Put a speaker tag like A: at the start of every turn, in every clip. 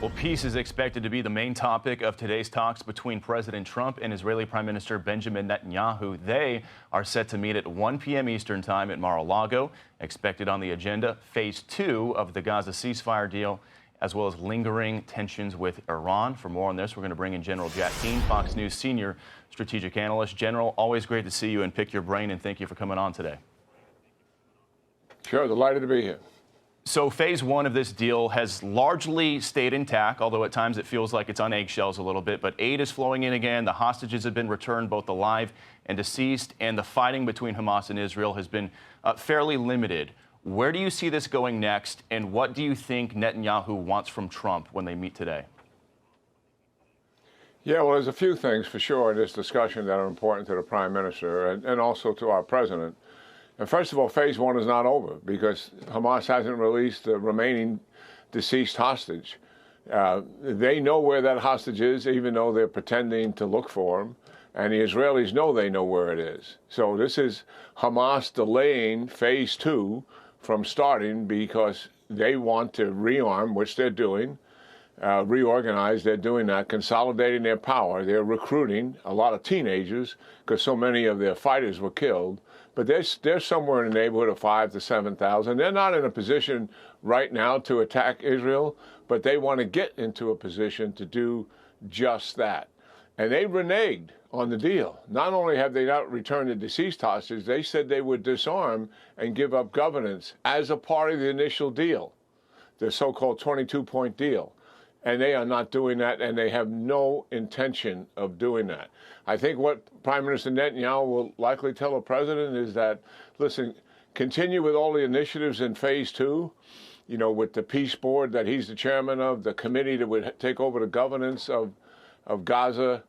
A: Well, peace is expected to be the main topic of today's talks between President Trump and Israeli Prime Minister Benjamin Netanyahu. They are set to meet at 1 p.m. Eastern Time at Mar-a-Lago. Expected on the agenda, Phase 2 of the Gaza ceasefire deal, as well as lingering tensions with Iran. For more on this, we're going to bring in General Jack Keane, Fox News senior strategic analyst. General, always great to see you and pick your brain, and thank you for coming on today.
B: Sure, delighted to be here.
A: So Phase 1 of this deal has largely stayed intact, although at times it feels like it's on eggshells a little bit. But aid is flowing in again. The hostages have been returned, both alive and deceased, and the fighting between Hamas and Israel has been fairly limited. Where do you see this going next, and what do you think Netanyahu wants from Trump when they meet today?
B: Yeah, well, there's a few things for sure in this discussion that are important to the Prime Minister and also to our President. And first of all, Phase 1 is not over because Hamas hasn't released the remaining deceased hostage. They know where that hostage is, even though they're pretending to look for him. And the Israelis know they know where it is. So this is Hamas delaying Phase 2 from starting because they want to rearm, which they're doing, reorganize. They're doing that, consolidating their power. They're recruiting a lot of teenagers because so many of their fighters were killed. But they're somewhere in the neighborhood of 5,000 to 7,000. They're not in a position right now to attack Israel, but they want to get into a position to do just that. And they reneged on the deal. Not only have they not returned the deceased hostages, they said they would disarm and give up governance as a part of the initial deal, the so-called 22-point deal. And they are not doing that, and they have no intention of doing that. I think what Prime Minister Netanyahu will likely tell the president is that, listen, continue with all the initiatives in Phase 2, you know, with the peace board that he's the chairman of, the committee that would take over the governance of Gaza,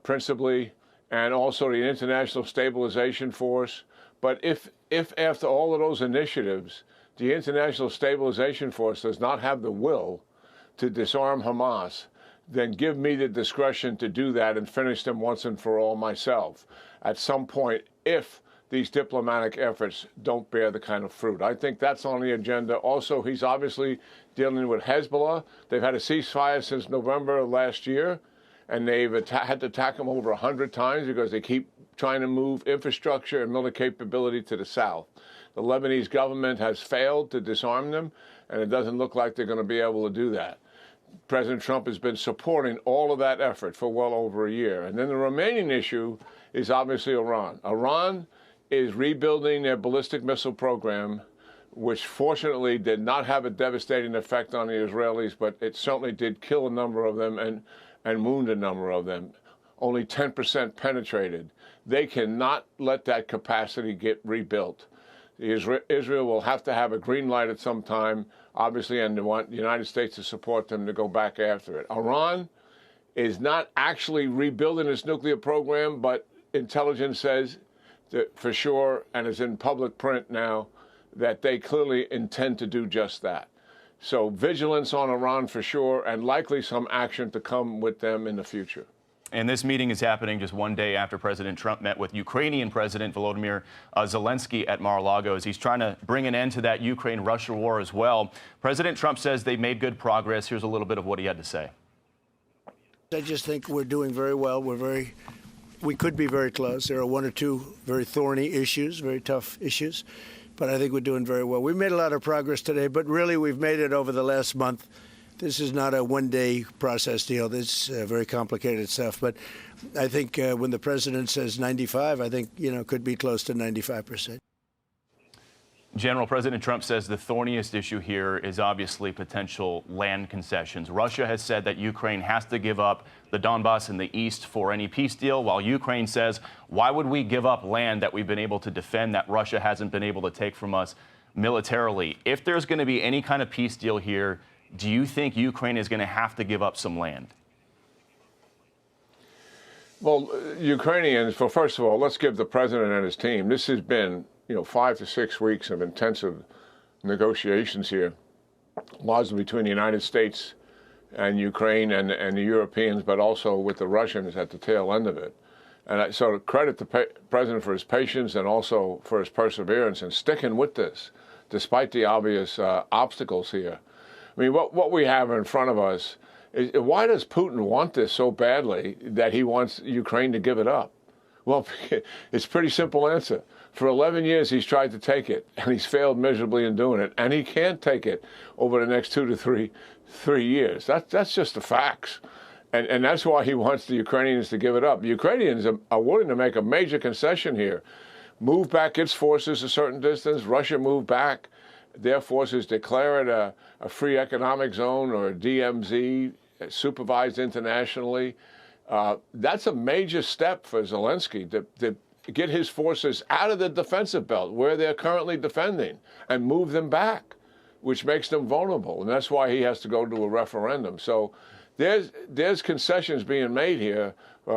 B: principally, and also the International Stabilization Force. But if after all of those initiatives, the International Stabilization Force does not have the will to disarm Hamas, then give me the discretion to do that and finish them once and for all myself at some point if these diplomatic efforts don't bear the kind of fruit. I think that's on the agenda. Also, he's obviously dealing with Hezbollah. They've had a ceasefire since November of last year, and they've had to attack them over 100 times because they keep trying to move infrastructure and military capability to the south. The Lebanese government has failed to disarm them, and it doesn't look like they're going to be able to do that. President Trump has been supporting all of that effort for well over a year. And then the remaining issue is obviously Iran. Iran is rebuilding their ballistic missile program, which fortunately did not have a devastating effect on the Israelis, but it certainly did kill a number of them and wound a number of them. Only 10% penetrated. They cannot let that capacity get rebuilt. Israel will have to have a green light at some time, obviously, and they want the United States to support them to go back after it. Iran is not actually rebuilding its nuclear program, but intelligence says that for sure, and is in public print now, that they clearly intend to do just that. So vigilance on Iran for sure, and likely some action to come with them in the future.
A: And this meeting is happening just one day after President Trump met with Ukrainian President Volodymyr Zelensky at Mar-a-Lago as he's trying to bring an end to that Ukraine-Russia war as well. President Trump says they've made good progress. Here's a little bit of what he had to say.
C: I just think we're doing very well. We could be very close. There are one or two very thorny issues, very tough issues, but I think we're doing very well. We made a lot of progress today, but really we've made it over the last month. This is not a one-day process deal. This is very complicated stuff. But I think when the president says 95, I think, you know, could be close to 95%.
A: General, President Trump says the thorniest issue here is obviously potential land concessions. Russia has said that Ukraine has to give up the Donbass in the east for any peace deal, while Ukraine says, why would we give up land that we've been able to defend that Russia hasn't been able to take from us militarily? If there's going to be any kind of peace deal here, do you think Ukraine is going to have to give up some land?
B: Well, Ukrainians, well, first of all, let's give the president and his team, this has been, 5 to 6 weeks of intensive negotiations here, largely between the United States and Ukraine and the Europeans, but also with the Russians at the tail end of it. And so credit the president for his patience and also for his perseverance and sticking with this, despite the obvious obstacles here. I mean, what we have in front of us is, why does Putin want this so badly that he wants Ukraine to give it up? Well, it's a pretty simple answer. For 11 years, he's tried to take it, and he's failed miserably in doing it, and he can't take it over the next 2 to 3 years. That's just the facts. And that's why he wants the Ukrainians to give it up. The Ukrainians are willing to make a major concession here, move back its forces a certain distance. Russia moved back their forces, declare it a free economic zone or a DMZ, supervised internationally. That's a major step for Zelensky to get his forces out of the defensive belt where they're currently defending and move them back, which makes them vulnerable. And that's why he has to go to a referendum. So there's concessions being made here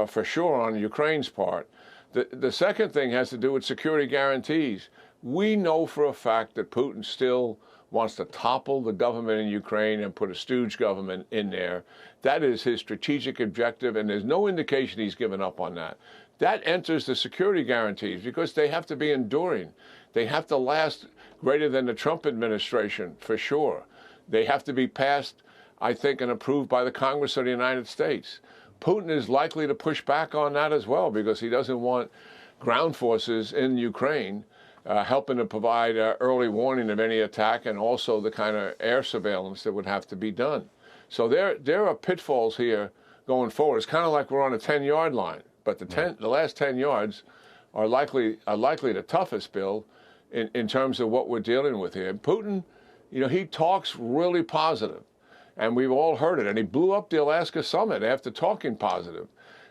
B: for sure on Ukraine's part. The second thing has to do with security guarantees. We know for a fact that Putin still wants to topple the government in Ukraine and put a stooge government in there. That is his strategic objective, and there's no indication he's given up on that. That enters the security guarantees because they have to be enduring. They have to last greater than the Trump administration, for sure. They have to be passed, I think, and approved by the Congress of the United States. Putin is likely to push back on that as well because he doesn't want ground forces in Ukraine helping to provide early warning of any attack and also the kind of air surveillance that would have to be done. So there are pitfalls here going forward. It's kind of like we're on a 10-yard line, but the last 10 yards are likely the toughest, Bill, in terms of what we're dealing with here. And Putin, he talks really positive, and we've all heard it. And he blew up the Alaska summit after talking positive.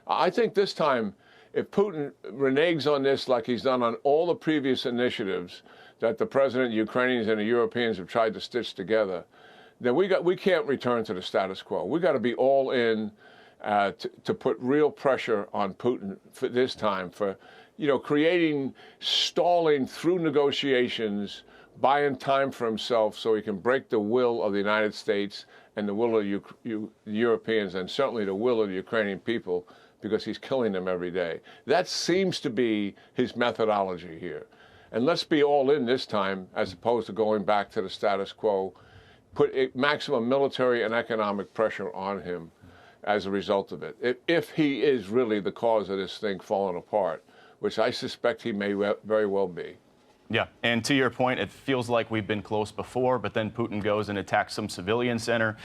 B: I think this time, if Putin reneges on this like he's done on all the previous initiatives that the president, the Ukrainians, and the Europeans have tried to stitch together, then we can't return to the status quo. We got to be all in to put real pressure on Putin for this time for, creating stalling through negotiations, buying time for himself so he can break the will of the United States and the will of the Europeans and certainly the will of the Ukrainian people, because he's killing them every day. That seems to be his methodology here. And let's be all in this time as opposed to going back to the status quo, put maximum military and economic pressure on him as a result of it, if he is really the cause of this thing falling apart, which I suspect he may very well be.
A: Yeah, and to your point, it feels like we've been close before, but then Putin goes and attacks some civilian center,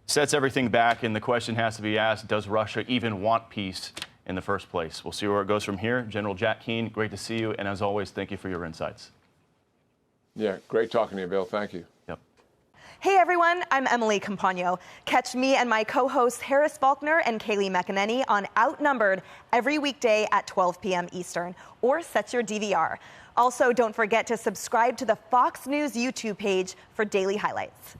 A: sets everything back, and the question has to be asked, does Russia even want peace in the first place? We'll see where it goes from here. General Jack Keane, great to see you, and as always, thank you for your insights.
B: Yeah, great talking to you, Bill. Thank you.
A: Yep.
D: Hey everyone, I'm Emily Campagno. Catch me and my co-hosts Harris Faulkner and Kaylee McEnany on Outnumbered every weekday at 12 p.m. Eastern, or set your DVR. Also, don't forget to subscribe to the Fox News YouTube page for daily highlights.